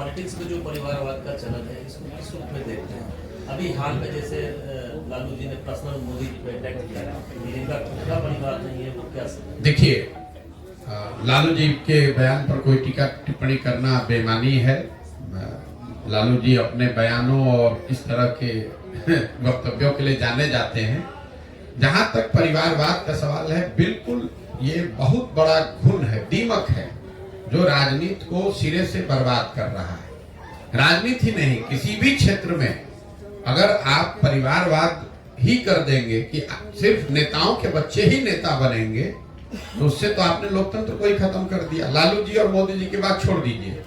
Politics में जो परिवारवाद का चलन है इसको किस रूप में देखते हैं? अभी हाल में जैसे लालू जी ने पर्सनल मोदी पे अटैक किया, इनका खुद का परिवार नहीं है, वो क्या समझे? देखिए, लालू जी के बयान पर कोई टीका टिप्पणी करना बेईमानी है। लालू जी अपने बयानों और इस तरह के वक्तव्यों के लिए जाने जाते हैं। जहां तक परिवारवाद का सवाल है, बिल्कुल ये बहुत बड़ा घुन है, दीमक है, जो राजनीति को सिरे से बर्बाद कर रहा है। राजनीति ही नहीं, किसी भी क्षेत्र में अगर आप परिवारवाद ही कर देंगे कि सिर्फ नेताओं के बच्चे ही नेता बनेंगे, तो उससे तो आपने लोकतंत्र को ही खत्म कर दिया। लालू जी और मोदी जी की बात छोड़ दीजिए,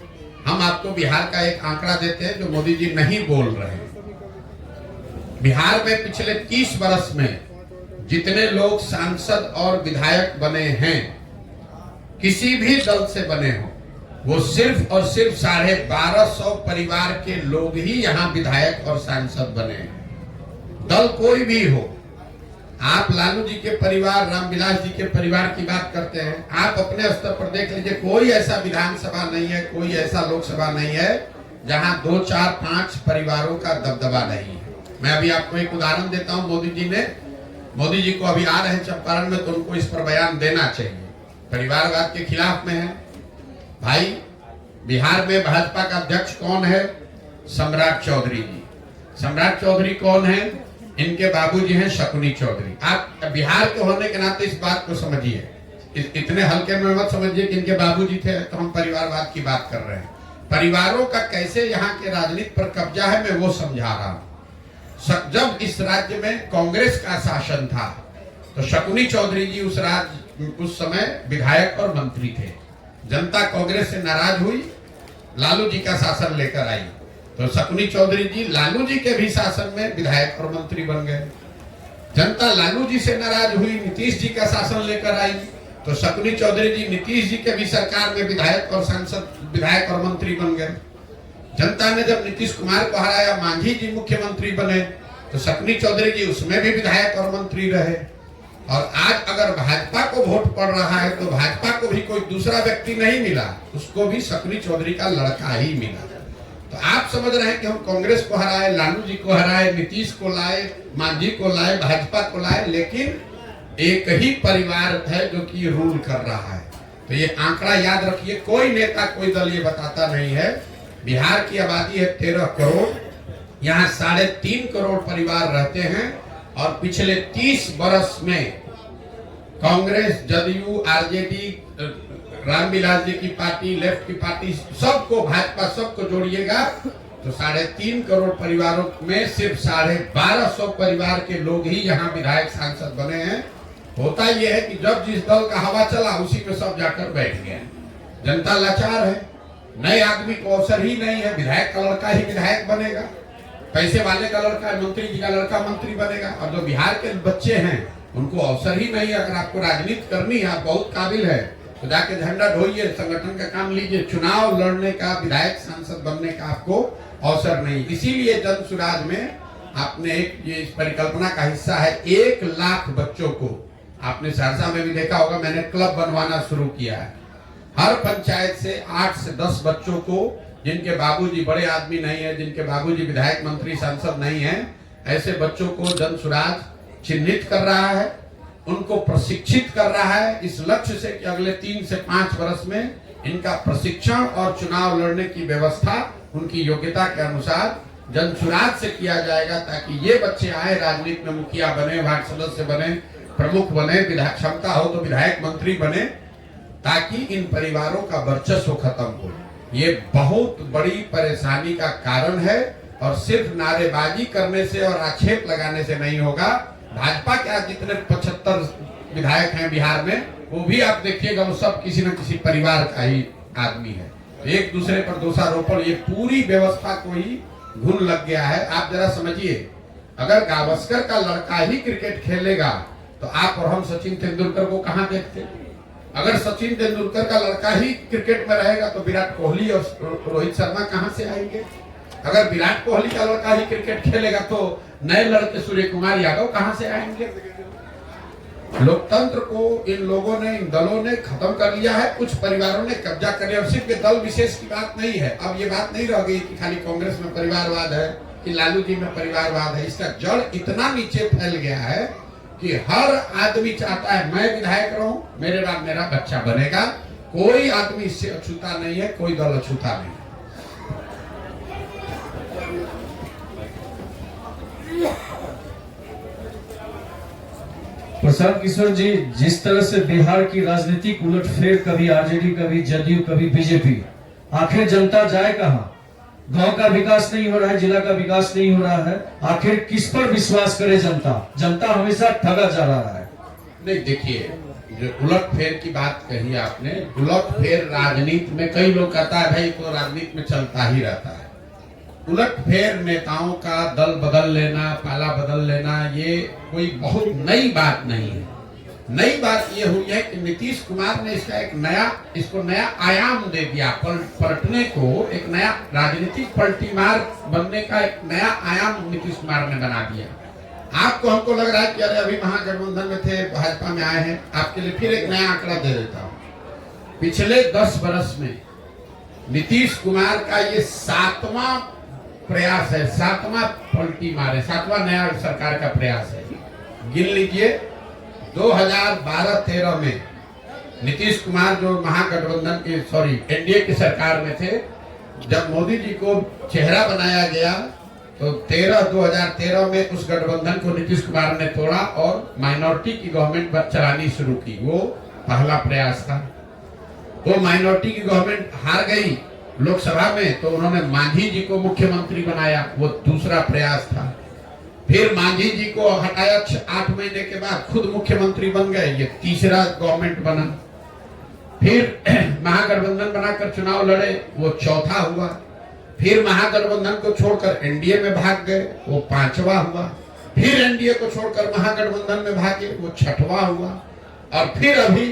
हम आपको बिहार का एक आंकड़ा देते हैं जो मोदी जी नहीं बोल रहे हैं। बिहार में पिछले 30 वर्ष में जितने लोग सांसद और विधायक बने हैं, किसी भी दल से बने हो, वो सिर्फ और सिर्फ 1250 परिवार के लोग ही यहाँ विधायक और सांसद बने हैं। दल कोई भी हो, आप लालू जी के परिवार, रामविलास जी के परिवार की बात करते हैं, आप अपने स्तर पर देख लीजिए, कोई ऐसा विधानसभा नहीं है, कोई ऐसा लोकसभा नहीं है जहां 2, 4, 5 परिवारों का दबदबा नहीं है। मैं अभी आपको एक उदाहरण देता हूं। मोदी जी को अभी आ रहे हैं चंपारण में, तो उनको इस पर बयान देना चाहिए। परिवारवाद के खिलाफ में है भाई। बिहार में भाजपा का अध्यक्ष कौन है? सम्राट चौधरी जी। सम्राट चौधरी कौन है? इनके बाबूजी हैं शकुनी चौधरी। आप बिहार के होने के नाते इस बात को समझिए, इतने हल्के में मत समझिए कि इनके बाबूजी थे तो हम परिवारवाद की बात कर रहे हैं। परिवारों का कैसे यहाँ के राजनीति पर कब्जा है, मैं वो समझा रहा हूँ। जब इस राज्य में कांग्रेस का शासन था तो शकुनी चौधरी जी उस समय विधायक और मंत्री थे। जनता कांग्रेस से नाराज हुई, लालू जी का शासन लेकर आई, तो शकुनी चौधरी जी लालू जी के भी शासन में विधायक और मंत्री बन गए। जनता लालू जी से नाराज हुई, नीतीश जी का शासन लेकर आई, तो शकुनी चौधरी जी नीतीश जी के भी सरकार में विधायक और सांसद, विधायक और मंत्री बन गए। जनता ने जब नीतीश कुमार को हराया, मांझी जी मुख्यमंत्री बने, तो शकुनी चौधरी जी उसमें भी विधायक और मंत्री रहे। और आज अगर भाजपा को वोट पड़ रहा है तो भाजपा को भी कोई दूसरा व्यक्ति नहीं मिला, उसको भी शकुनी चौधरी का लड़का ही मिला। तो आप समझ रहे हैं कि हम कांग्रेस को हराए, लालू जी को हराए, नीतीश को लाए, मांझी को लाए, भाजपा को लाए, लेकिन एक ही परिवार है जो कि रूल कर रहा है। तो ये आंकड़ा याद रखिए, कोई नेता, कोई दल ये बताता नहीं है। बिहार की आबादी है 13 करोड़, यहाँ 3.5 करोड़ परिवार रहते हैं, और पिछले 30 वर्ष में कांग्रेस, जदयू, आरजेडी, रामविलास जी की पार्टी, लेफ्ट की पार्टी, सबको, भाजपा, सबको जोड़िएगा तो 3.5 करोड़ परिवारों में सिर्फ 1250 परिवार के लोग ही यहाँ विधायक सांसद बने हैं। होता यह है कि जब जिस दल का हवा चला उसी में सब जाकर बैठ गए। जनता लाचार है, नए आदमी को अवसर ही नहीं है। विधायक का लड़का ही विधायक बनेगा, पैसे वाले का लड़का, मंत्री जी का लड़का मंत्री बनेगा, और जो बिहार के बच्चे हैं उनको अवसर ही नहीं है। अगर आपको राजनीति करनी है, आप बहुत काबिल है, तो जाके झंडा ढोइए, संगठन का काम लीजिए। चुनाव लड़ने का, विधायक सांसद बनने का आपको अवसर नहीं। इसीलिए जन सुराज में आपने एक ये इस परिकल्पना का हिस्सा है, 1 लाख बच्चों को, आपने सहरसा में भी देखा होगा, मैंने क्लब बनवाना शुरू किया है। हर पंचायत से 8 से 10 बच्चों को, जिनके बाबूजी बड़े आदमी नहीं है, जिनके बाबूजी विधायक, मंत्री, सांसद नहीं है, ऐसे बच्चों को जन सुराज चिन्हित कर रहा है, उनको प्रशिक्षित कर रहा है, इस लक्ष्य से कि अगले 3 से 5 वर्ष में इनका प्रशिक्षण और चुनाव लड़ने की व्यवस्था उनकी योग्यता के अनुसार जन सुराज से किया जाएगा, ताकि ये बच्चे आए, राजनीति में मुखिया बने, वार्ड सदस्य बने, प्रमुख बने, विधायक क्षमता हो तो विधायक, मंत्री बने, ताकि इन परिवारों का वर्चस्व खत्म हो। ये बहुत बड़ी परेशानी का कारण है, और सिर्फ नारेबाजी करने से और आक्षेप लगाने से नहीं होगा। भाजपा के आज जितने 75 विधायक हैं बिहार में, वो भी आप देखिएगा, वो सब किसी न किसी परिवार का ही आदमी है। एक दूसरे पर दोषारोपण, ये पूरी व्यवस्था को ही घुन लग गया है। आप जरा समझिए, अगर गावस्कर का लड़का ही क्रिकेट खेलेगा तो आप और हम सचिन तेंदुलकर को कहां देखते? अगर सचिन तेंदुलकर का लड़का ही क्रिकेट में रहेगा तो विराट कोहली और रोहित शर्मा कहां से आएंगे? अगर विराट कोहली का लड़का ही क्रिकेट खेलेगा तो नए लड़के सूर्य कुमार यादव कहां से आएंगे? लोकतंत्र को इन लोगों ने, इन दलों ने खत्म कर लिया है। कुछ परिवारों ने कब्जा कर लिया। और सिर्फ ये दल विशेष की बात नहीं है। अब ये बात नहीं रह गई कि खाली कांग्रेस में परिवारवाद है कि लालू जी में परिवारवाद है। इसका जड़ इतना नीचे फैल गया है कि हर आदमी चाहता है मैं विधायक रहूं, मेरे बाद मेरा बच्चा बनेगा। कोई आदमी इससे अछूता नहीं है, कोई दल अछूता नहीं है। प्रशांत किशोर जी, जिस तरह से बिहार की राजनीतिक उलटफेर, कभी आरजेडी, कभी जदयू, कभी बीजेपी, आखिर जनता जाए कहां? गांव का विकास नहीं हो रहा है, जिला का विकास नहीं हो रहा है, आखिर किस पर विश्वास करे जनता? जनता हमेशा ठगा जा रहा है। नहीं, देखिए, जो उलटफेर की बात कही आपने, उलटफेर राजनीति में कई लोग कहता है भाई तो राजनीति में चलता ही रहता है। उलटफेर नेताओं का दल बदल लेना, पाला बदल लेना, ये कोई बहुत नई बात नहीं है। नई बात ये हुई है कि नीतीश कुमार ने इसको नया आयाम दे दिया। पलटने को एक नया राजनीतिक पलटीमार बनने का एक नया आयाम नीतीश कुमार ने बना दिया। आपको, हमको लग रहा है कि अरे अभी महागठबंधन में थे, भाजपा में आए हैं। आपके लिए फिर एक नया आंकड़ा दे देता हूँ। पिछले 10 वर्ष में नीतीश कुमार का ये 7वां प्रयास है, 7वां पलटी मारे, 7वां नया सरकार का प्रयास है। गिन लीजिए, 2012-13 में नीतीश कुमार जो महागठबंधन की, एनडीए की सरकार में थे, जब मोदी जी को चेहरा बनाया गया तो 2013 में उस गठबंधन को नीतीश कुमार ने तोड़ा और माइनॉरिटी की गवर्नमेंट चलानी शुरू की। वो पहला प्रयास था। वो माइनॉरिटी की गवर्नमेंट हार गई लोकसभा में, तो उन्होंने मांझी जी को मुख्यमंत्री बनाया। वो दूसरा प्रयास था। फिर मांझी जी को हटाया, 8 महीने के बाद खुद मुख्यमंत्री बन गए। ये तीसरा गवर्नमेंट बना। फिर महागठबंधन बनाकर चुनाव लड़े, वो चौथा हुआ। फिर महागठबंधन को छोड़कर एनडीए में भाग गए, वो 5वां हुआ। फिर एनडीए को छोड़कर महागठबंधन में भागे, वो 6वां हुआ। और फिर अभी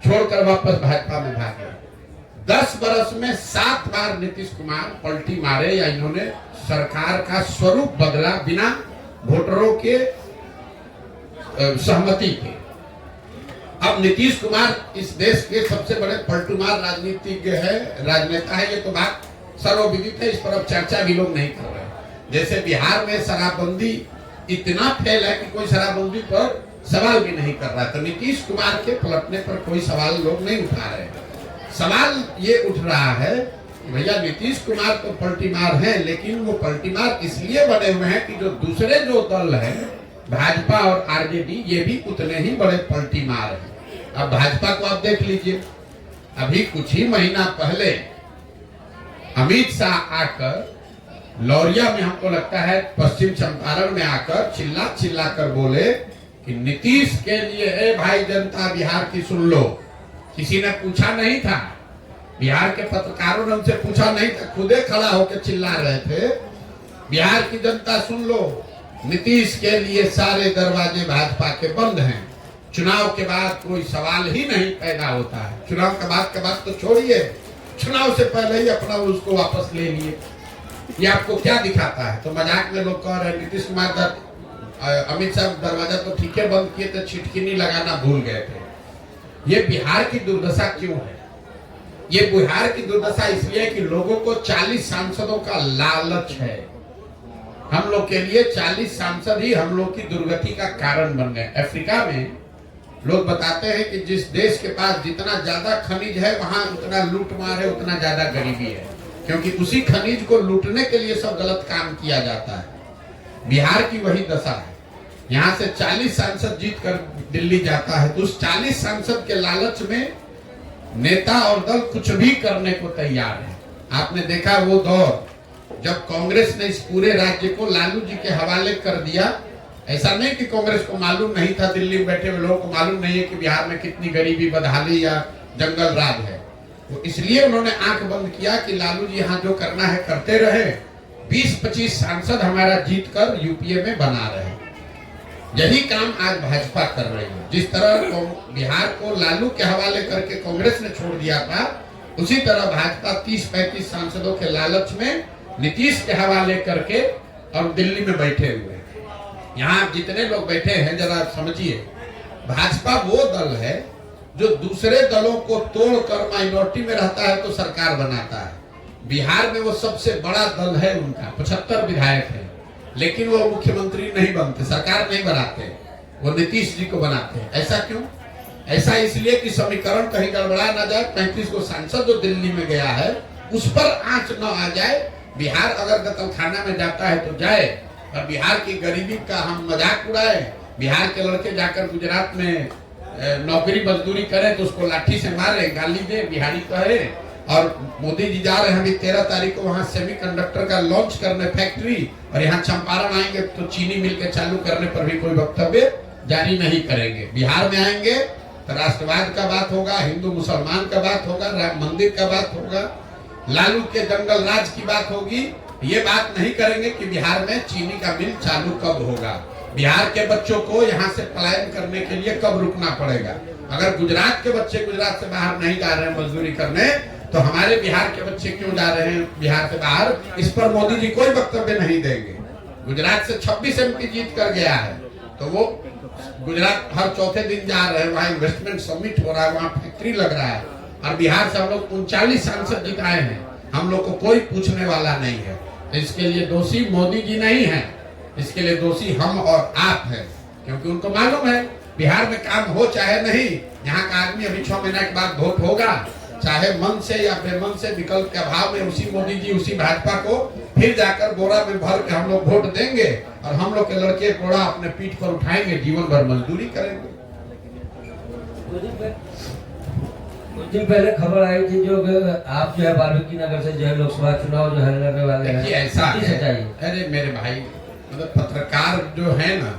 छोड़कर वापस भाजपा में भागे। 10 वर्ष में 7 बार नीतीश कुमार पलटी मारे, या इन्होंने सरकार का स्वरूप बदला बिना वोटरों के सहमति के। अब नीतीश कुमार इस देश के सबसे बड़े पलटूमार राजनीतिज्ञ है, राजनेता है। ये तो बात सर्वविदित है, इस पर अब चर्चा भी लोग नहीं कर रहे। जैसे बिहार में शराबबंदी इतना फेल है कि कोई शराबबंदी पर सवाल भी नहीं कर रहा, तो नीतीश कुमार के पलटने पर कोई सवाल लोग नहीं उठा रहे। सवाल ये उठ रहा है भैया नीतीश कुमार तो पलटीमार हैं, लेकिन वो पलटीमार इसलिए बने हुए हैं कि जो दूसरे जो दल हैं, भाजपा और आरजेडी, ये भी उतने ही बड़े पलटीमार हैं। अब भाजपा को आप देख लीजिए, अभी कुछ ही महीना पहले अमित शाह आकर लौरिया में, हमको लगता है पश्चिम चंपारण में आकर चिल्ला कर बोले कि नीतीश के लिए है भाई जनता बिहार की सुन लो। किसी ने पूछा नहीं था, बिहार के पत्रकारों ने उनसे पूछा नहीं था, खुदे खड़ा होकर चिल्ला रहे थे, बिहार की जनता सुन लो, नीतीश के लिए सारे दरवाजे भाजपा के बंद हैं। चुनाव के बाद कोई सवाल ही नहीं पैदा होता है। चुनाव के बाद तो छोड़िए, चुनाव से पहले ही अपना उसको वापस ले लिए। ये आपको क्या दिखाता है? तो मजाक में लोग कह रहे हैं नीतीश कुमार अमित शाह दरवाजा तो ठीक है बंद किए थे, छिटकिनी लगाना भूल गए थे। ये बिहार की दुर्दशा क्यों है? ये बिहार की दुर्दशा इसलिए कि लोगों को 40 सांसदों का लालच है। हम लोग के लिए 40 सांसद ही हम लोग की दुर्गति का कारण बन गए। अफ्रीका में लोग बताते हैं कि जिस देश के पास जितना ज्यादा खनिज है, वहां उतना लूटमार है, उतना ज्यादा गरीबी है, क्योंकि उसी खनिज को लूटने के लिए सब गलत काम किया जाता है। बिहार की वही दशा है। यहाँ से 40 सांसद जीत कर दिल्ली जाता है, तो उस 40 सांसद के लालच में नेता और दल कुछ भी करने को तैयार है। आपने देखा वो दौर जब कांग्रेस ने इस पूरे राज्य को लालू जी के हवाले कर दिया। ऐसा नहीं कि कांग्रेस को मालूम नहीं था, दिल्ली में बैठे हुए लोगों को मालूम नहीं है कि बिहार में कितनी गरीबी, बदहाली या जंगल राज है। तो इसलिए उन्होंने आंख बंद किया कि लालू जी यहाँ जो करना है करते रहे, 20-25 सांसद हमारा जीत कर यूपीए में बना रहे। यही काम आज भाजपा कर रही है। जिस तरह बिहार को लालू के हवाले करके कांग्रेस ने छोड़ दिया था, उसी तरह भाजपा 30-35 सांसदों के लालच में नीतीश के हवाले करके और दिल्ली में बैठे हुए। यहाँ जितने लोग बैठे हैं जरा समझिए, भाजपा वो दल है जो दूसरे दलों को तोड़कर माइनॉरिटी में रहता है तो सरकार बनाता है। बिहार में वो सबसे बड़ा दल है, उनका 75 विधायक है, लेकिन वो मुख्यमंत्री नहीं बनते, सरकार नहीं बनाते, वो नीतीश जी को बनाते हैं। ऐसा क्यों? ऐसा इसलिए कि समीकरण कहीं गड़बड़ा ना जाए। 35 को सांसद जो दिल्ली में गया है उस पर आंच न आ जाए। बिहार अगर कत्लखाना में जाता है तो जाए, और बिहार की गरीबी का हम मजाक उड़ाए। बिहार के लड़के जाकर गुजरात में नौकरी मजदूरी करें तो उसको लाठी से मारे, गाली दे, बिहारी कहे। और मोदी जी जा रहे हैं अभी 13 तारीख को वहां सेमीकंडक्टर का लॉन्च करने फैक्ट्री, और यहाँ चंपारण आएंगे तो चीनी मिल के चालू करने पर भी कोई वक्तव्य जारी नहीं करेंगे। बिहार में आएंगे तो राष्ट्रवाद का बात होगा, हिंदू मुसलमान का बात होगा, राम मंदिर का बात होगा, लालू के जंगल राज की बात होगी। ये बात नहीं करेंगे कि बिहार में चीनी का मिल चालू कब होगा, बिहार के बच्चों को यहाँ से पलायन करने के लिए कब रुकना पड़ेगा। अगर गुजरात के बच्चे गुजरात से बाहर नहीं जा रहे हैं मजदूरी करने, तो हमारे बिहार के बच्चे क्यों जा रहे हैं बिहार से बाहर? इस पर मोदी जी कोई वक्तव्य नहीं देंगे। गुजरात से 26 MP जीत कर गया है, तो वो गुजरात हर चौथे दिन जा रहे हैं, वहाँ इन्वेस्टमेंट समिट हो रहा है, वहाँ फैक्ट्री लग रहा है। और बिहार से हम लोग 39 सांसद जिताए हैं, हम लोग को कोई पूछने वाला नहीं है। तो इसके लिए दोषी मोदी जी नहीं है, इसके लिए दोषी हम और आप हैं, क्योंकि उनको मालूम है बिहार में काम हो चाहे नहीं, यहाँ का आदमी अभी 6 महीने के बाद वोट होगा, चाहे मन से या बेमन से, विकल्प के अभाव में उसी मोदी जी उसी भाजपा को फिर जाकर बोरा में भर के हम लोग वोट देंगे, और हम लोग के लड़के बोरा अपने पीठ पर उठाएंगे, जीवन भर मजदूरी करेंगे। कुछ दिन पहले खबर आई थी जो आप जो है वाल्मीकि नगर से जो है लोकसभा चुनाव जो है लड़ने वाले हैं, ऐसा है। अरे मेरे भाई, मतलब पत्रकार जो है ना,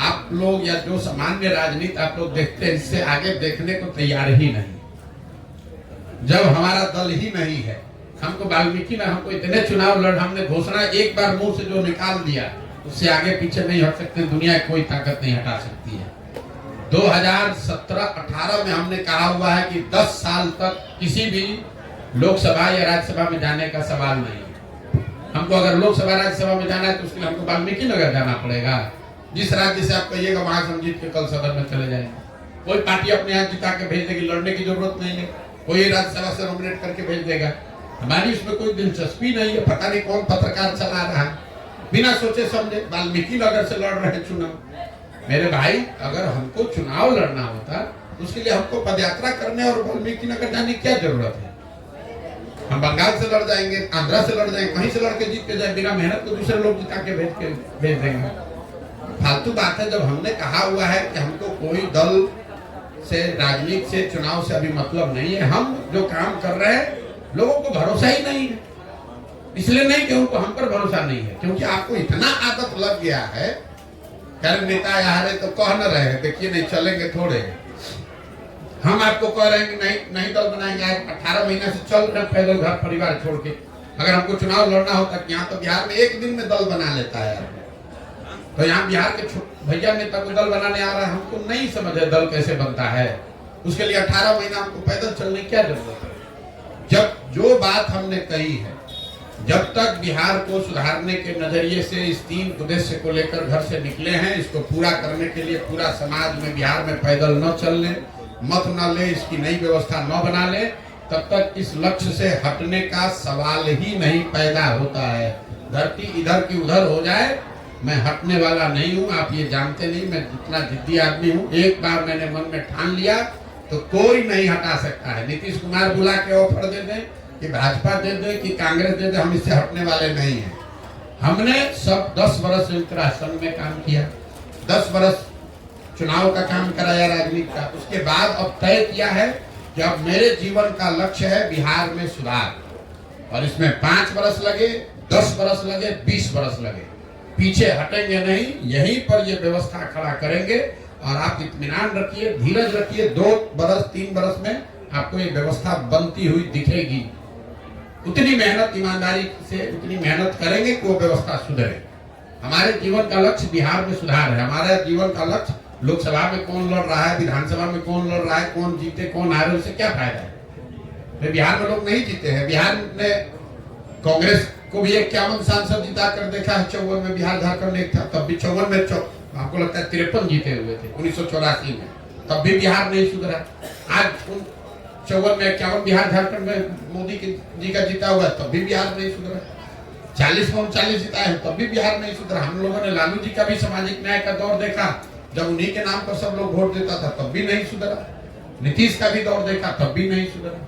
आप लोग या जो सामान्य राजनीति आप लोग देखते हैं, इससे आगे देखने को तैयार ही नहीं। जब हमारा दल ही नहीं है, हमको वाल्मीकि में हमको इतने चुनाव लड़, हमने घोषणा एक बार मुंह से जो निकाल दिया उससे आगे पीछे नहीं हट सकते, दुनिया कोई ताकत नहीं हटा सकती है। 2017-18 में हमने कहा हुआ है कि 10 साल तक किसी भी लोकसभा या राज्यसभा में जाने का सवाल नहीं है। हमको अगर लोकसभा राज्यसभा में जाना है तो उसके लिए हमको वाल्मीकि नगर जाना पड़ेगा। जिस राज्य से आप कहिएगा वहां से हम जीत के कल सदन में चले जाएंगे। कोई पार्टी अपने यहाँ जिता के भेज देगी, लड़ने की जरूरत नहीं है, कोई राज्यसभा से नॉमिनेट करके भेज देगा। हमारी उसमें कोई दिलचस्पी नहीं है। पता नहीं कौन पत्रकार चला रहा है, बिना सोचे समझे वाल्मीकि नगर से लड़ रहे चुनाव। मेरे भाई, अगर हमको चुनाव लड़ना होता उसके लिए हमको पदयात्रा करने और वाल्मीकि नगर जाने की क्या जरूरत है? हम बंगाल से लड़ जाएंगे, आंध्रा से लड़ जाएंगे, कहीं से लड़ के जीत के जाए, बिना मेहनत को दूसरे लोग जिता के भेज देंगे। फालतू बात है। जब हमने कहा हुआ है कि हमको कोई दल से, राजनीति से, चुनाव से अभी मतलब नहीं है, हम जो काम कर रहे हैं लोगों को भरोसा ही नहीं है। इसलिए नहीं कि उनको हम पर भरोसा नहीं है, क्योंकि आपको इतना आदत लग गया है। कर नेता यहाँ तो कह न रहे हैं, देखिए नहीं चलेंगे थोड़े, हम आपको कह रहे हैं कि नहीं दल बनाएंगे। 18 महीने से चल रहे पैदल घर परिवार छोड़ के। अगर हमको चुनाव लड़ना होता, यहाँ तो बिहार में एक दिन में दल बना लेता है यार। तो यहाँ बिहार के भैया नेता को दल बनाने आ रहा है, हमको नहीं समझ है दल कैसे बनता है। उसके लिए 18 महीना हमको पैदल चलने की क्या जरूरत है? जब जो बात हमने कही है, जब तक बिहार को सुधारने के नजरिए से इस 3 उद्देश्य को लेकर घर से निकले हैं, इसको पूरा करने के लिए पूरा समाज में बिहार में पैदल न चलने, मत न ले, इसकी नई व्यवस्था न बना ले, तब तक इस लक्ष्य से हटने का सवाल ही नहीं पैदा होता है। धरती इधर की उधर हो जाए, मैं हटने वाला नहीं हूँ। आप ये जानते नहीं मैं जितना जिद्दी आदमी हूँ। एक बार मैंने मन में ठान लिया तो कोई नहीं हटा सकता है। नीतीश कुमार बुला के ऑफर दे दे कि भाजपा दे दे कि कांग्रेस दे दे, हम इससे हटने वाले नहीं हैं। हमने सब 10 वर्ष संयुक्त राष्ट्र संघ में काम किया, 10 वर्ष चुनाव का काम कराया राजनीति का। उसके बाद अब तय किया है कि अब मेरे जीवन का लक्ष्य है बिहार में सुधार, और इसमें 5 वर्ष लगे, 10 वर्ष लगे, 20 वर्ष लगे, पीछे हटेंगे नहीं। यहीं पर ये व्यवस्था खड़ा करेंगे, और आप इत्मीनान रखिए, धीरज रखिए। 2 वर्ष 3 वर्ष में आपको ये व्यवस्था बनती हुई दिखेगी। उतनी मेहनत ईमानदारी से उतनी मेहनत करेंगे कि वो व्यवस्था सुधरे। हमारे जीवन का लक्ष्य बिहार में सुधार है। हमारा जीवन का लक्ष्य लोकसभा में कौन लड़ रहा है, विधानसभा में कौन लड़ रहा है, कौन जीते कौन हारे, उससे क्या फायदा है? बिहार में लोग नहीं जीते हैं। बिहार ने कांग्रेस को भी 51 सांसद जिता कर देखा है। 54 में बिहार झारखंड एक था, तब भी 54 में आपको लगता है 53 जीते हुए थे 1984 में, तब भी बिहार नहीं सुधरा। आज 54 में 51 बिहार झारखंड में मोदी जी का जीता हुआ है, तब भी बिहार नहीं सुधरा। 40 में 39 जिताए हैं, तब भी बिहार नहीं सुधरा। हम लोगों ने लालू जी का भी सामाजिक न्याय का दौर देखा, जब उन्हीं के नाम पर सब लोग वोट देता था, तब भी नहीं सुधरा। नीतीश का भी दौर देखा, तब भी नहीं सुधरा।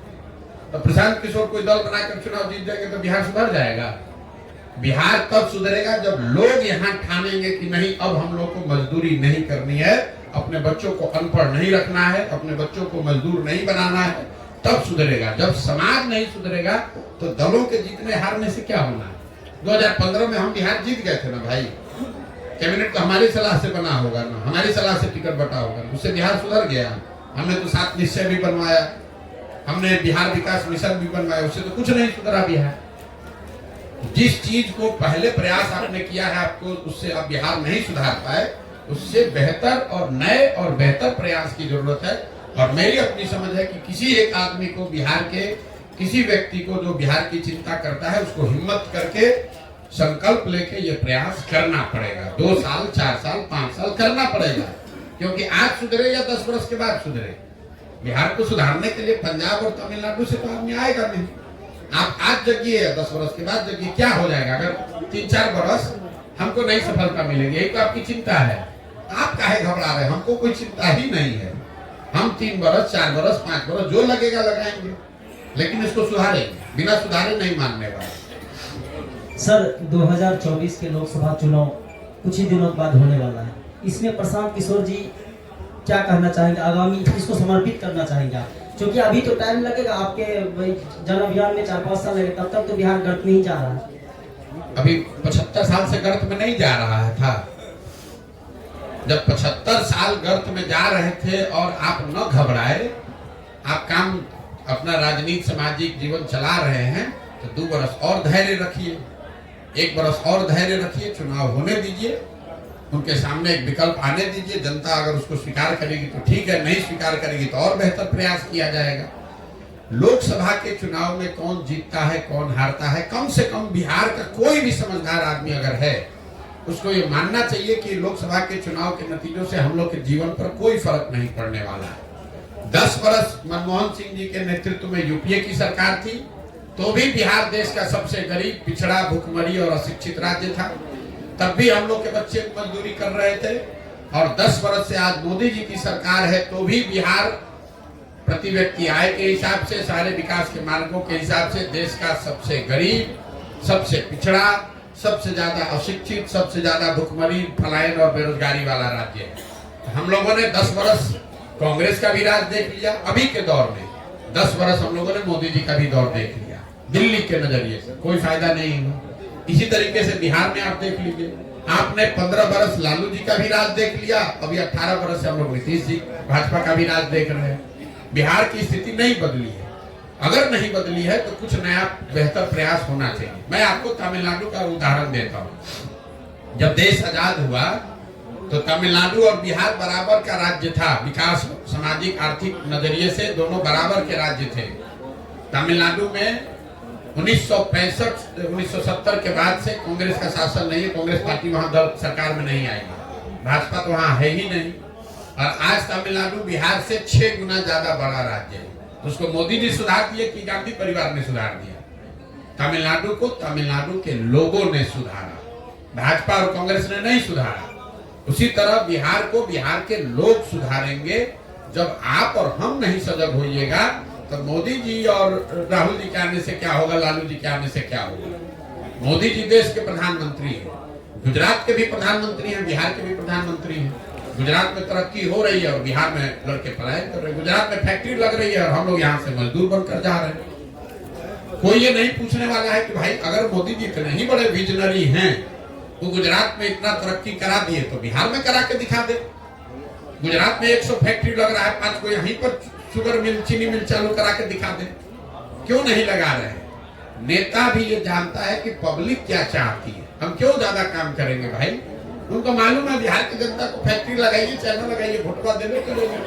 तो प्रशांत किशोर कोई दल बनाकर चुनाव जीत जाएंगे तो बिहार सुधर जाएगा? बिहार तब सुधरेगा जब लोग यहाँ ठानेंगे कि नहीं, अब हम लोग को मजदूरी नहीं करनी है, अपने बच्चों को अनपढ़ नहीं रखना है, अपने बच्चों को मजदूर नहीं बनाना है, तब सुधरेगा। जब समाज नहीं सुधरेगा तो दलों के जीतने हारने से क्या होना है? 2015 में हम बिहार जीत गए थे ना भाई, कैबिनेट तो हमारी सलाह से बना होगा ना, हमारी सलाह से टिकट बटा होगा, उससे बिहार सुधर गया। हमने तो 7 निश्चय भी बनवाया, हमने बिहार विकास मिशन भी बनवाया, उससे तो कुछ नहीं सुधरा बिहार। जिस चीज को पहले प्रयास आपने किया है, आपको उससे अब बिहार नहीं सुधार पाए, उससे बेहतर और नए और बेहतर प्रयास की जरूरत है। और मेरी अपनी समझ है कि किसी एक आदमी को, बिहार के किसी व्यक्ति को जो बिहार की चिंता करता है, उसको हिम्मत करके संकल्प लेके ये प्रयास करना पड़ेगा। 2 साल 4 साल 5 साल करना पड़ेगा, क्योंकि आज सुधरे या 10 वर्ष के बाद सुधरे, बिहार को सुधारने के लिए पंजाब और तमिलनाडु से तो आदमी आएगा नहीं। आप आज जगिए या 10 वर्ष के बाद जगिए, क्या हो जाएगा? अगर 3-4 वर्ष हमको नहीं सफलता मिलेगी, यही तो आपकी चिंता है। आप काहे घबरा रहे हैं? हमको कोई चिंता ही नहीं है। हम 3 वर्ष 4 वर्ष 5 वर्ष जो लगेगा लगाएंगे, लेकिन इसको सुधारेंगे, बिना सुधारे नहीं मानने वाले। सर 2024 के लोकसभा चुनाव कुछ ही दिनों बाद होने वाला है, इसमें प्रशांत किशोर जी क्या कहना चाहेंगे? आगामी इसको समर्पित करना चाहेंगे आप? क्योंकि अभी तो टाइम लगेगा, आपके जन अभियान में 4-5 साल लगेगा, तब तक तो बिहार गर्त में ही जा रहा है। अभी 75 साल से गर्त में नहीं जा रहा है था। जब 75 साल गर्त में जा रहे थे और आप न घबराए, आप काम अपना राजनीतिक सामाजिक जीवन चला रहे हैं, तो 2 वर्ष और धैर्य रखिए, 1 वर्ष और धैर्य रखिए, चुनाव होने दीजिए, उनके सामने एक विकल्प आने दीजिए। जनता अगर उसको स्वीकार करेगी तो ठीक है, नहीं स्वीकार करेगी तो और बेहतर प्रयास किया जाएगा। लोकसभा के चुनाव में कौन जीतता है कौन हारता है, कम से कम बिहार का कोई भी समझदार आदमी अगर है, उसको ये मानना चाहिए कि लोकसभा के चुनाव के नतीजों से हम लोग के जीवन पर कोई फर्क नहीं पड़ने वाला है। 10 वर्ष मनमोहन सिंह जी के नेतृत्व में यूपीए की सरकार थी, तो भी बिहार देश का सबसे गरीब, पिछड़ा, भुखमरी और अशिक्षित राज्य था। तब भी हम लोग के बच्चे मजदूरी कर रहे थे। और 10 वर्ष से आज मोदी जी की सरकार है, तो भी बिहार प्रति व्यक्ति आय के हिसाब से, सारे विकास के मार्गों के हिसाब से देश का सबसे गरीब, सबसे पिछड़ा, सबसे ज्यादा अशिक्षित, सबसे ज्यादा भुखमरी, पलायन और बेरोजगारी वाला राज्य है। हम लोगों ने 10 वर्ष कांग्रेस का भी राज देख लिया, अभी के दौर में 10 वर्ष हम लोगों ने मोदी जी का भी दौर देख लिया, दिल्ली के नजरिए से कोई फायदा नहीं हुआ। इसी तरीके से बिहार में आप देख लीजिए, आपने 15 वर्ष लालू जी का भी राज देख लिया, अभी 18 वर्ष से हम लोग नीतीश जी भाजपा का भी राज देख रहे हैं। बिहार की स्थिति नहीं बदली है, अगर नहीं बदली है तो कुछ नया बेहतर प्रयास होना चाहिए। मैं आपको तमिलनाडु का उदाहरण देता हूँ। जब देश आजाद हुआ तो तमिलनाडु और बिहार बराबर का राज्य था, विकास, सामाजिक, आर्थिक नजरिए से दोनों बराबर के राज्य थे। तमिलनाडु में 1970 के बाद से कांग्रेस का शासन नहीं है, कांग्रेस पार्टी वहां दल सरकार में नहीं आएगी, भाजपा तो वहां है ही नहीं। और आज तमिलनाडु बिहार से 6 गुना ज्यादा बड़ा राज्य है। तो उसको मोदी जी सुधार दिए कि गांधी परिवार ने सुधार दिया? तमिलनाडु को तमिलनाडु के लोगों ने सुधारा, भाजपा और कांग्रेस ने नहीं सुधारा। उसी तरह बिहार को बिहार के लोग सुधारेंगे। जब आप और हम नहीं सजग होइएगा तो मोदी जी और राहुल जी के आने से क्या होगा, लालू जी के आने से क्या होगा? मोदी जी देश के प्रधानमंत्री हैं, गुजरात के भी प्रधानमंत्री हैं, बिहार के भी प्रधानमंत्री हैं। गुजरात में तरक्की हो रही है और बिहार में लड़के पलायन कर रहे हैं। गुजरात में फैक्ट्री लग रही है और हम लोग यहाँ से मजदूर बनकर जा रहे हैं। कोई ये नहीं पूछने वाला है कि भाई अगर मोदी जी इतने ही बड़े विजनरी हैं, वो गुजरात में इतना तरक्की करा दिए तो बिहार में करा के दिखा दे। गुजरात में 100 फैक्ट्री लग रहा है, 5 को यहीं पर शुगर मिल, चीनी मिल चालू करा के दिखा दे। क्यों नहीं लगा रहे हैं? नेता भी ये जानता है कि पब्लिक क्या चाहती है, हम क्यों ज्यादा काम करेंगे भाई। उनको मालूम है बिहार की जनता को फैक्ट्री लगाइए, चैनल लगाइए, भोटवा देने करेंगे।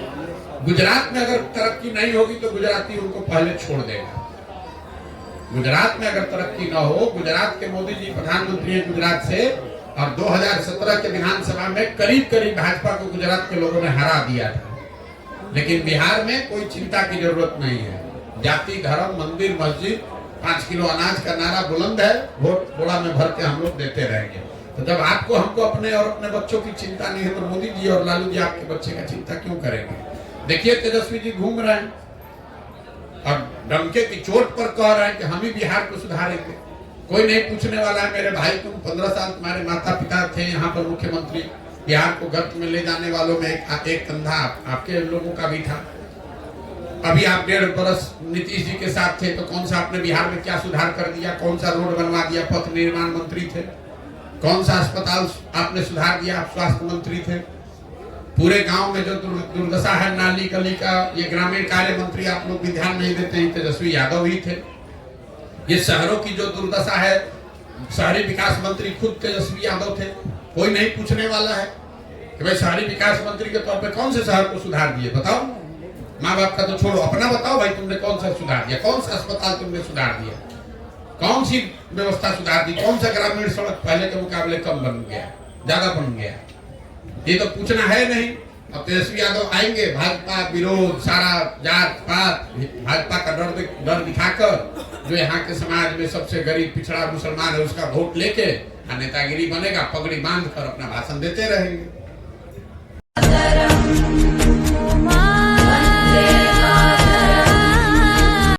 गुजरात में अगर तरक्की नहीं होगी तो गुजराती उनको पहले छोड़ देगा। गुजरात में अगर तरक्की न हो, गुजरात के मोदी जी प्रधानमंत्री है गुजरात से, और 2017 के विधानसभा में करीब करीब भाजपा को गुजरात के लोगों ने हरा दिया था। लेकिन बिहार में कोई चिंता की जरूरत नहीं है। जाति, धर्म, मंदिर, मस्जिद, 5 किलो अनाज का नारा बुलंद है, वोट बोड़ा में भर के हम लोग देते रहेंगे। तो जब आपको हमको अपने और अपने बच्चों की चिंता नहीं है तो मोदी जी और लालू जी आपके बच्चे का चिंता क्यों करेंगे? देखिए तेजस्वी जी घूम रहे हैं और डंके की चोट पर कह रहे हैं कि हम ही बिहार को सुधारेंगे। कोई नहीं पूछने वाला है, मेरे भाई तुम 15 साल तुम्हारे माता पिता थे यहाँ पर मुख्यमंत्री, बिहार को गर्त में ले जाने वालों में एक कंधा आपके लोगों का भी था। अभी आप 1.5 बरस नीतीश जी के साथ थे तो कौन सा आपने बिहार में क्या सुधार कर दिया? कौन सा रोड बनवा दिया? पथ निर्माण मंत्री थे। कौन सा अस्पताल आपने सुधार दिया? आप स्वास्थ्य मंत्री थे। पूरे गांव में जो दुर्दशा है नाली गली का, ये ग्रामीण कार्य मंत्री आप लोग भी ध्यान नहीं देते हैं, तेजस्वी यादव ही थे। ये शहरों की जो दुर्दशा है, शहरी विकास मंत्री खुद तेजस्वी यादव थे। कोई नहीं पूछने वाला है कि भाई शहरी विकास मंत्री के तौर पे कौन से शहर को सुधार दिए? बताओ। माँ बाप का तो छोड़ो, अपना बताओ भाई तुमने कौन सा सुधार दिया? कौन सा अस्पताल तुमने सुधार दिया? कौन सी व्यवस्था सुधार दी? कौन सा ग्रामीण सड़क पहले के मुकाबले कम बन गया, ज्यादा बन गया? ये तो पूछना है नहीं। अब तेजस्वी यादव आएंगे, भाजपा विरोध, सारा जात पात भाजपा का डर दिखाकर जो यहाँ के समाज में सबसे गरीब पिछड़ा मुसलमान है उसका वोट लेके नेतागिरी बनेगा, पगड़ी बांध कर अपना भाषण देते रहेंगे।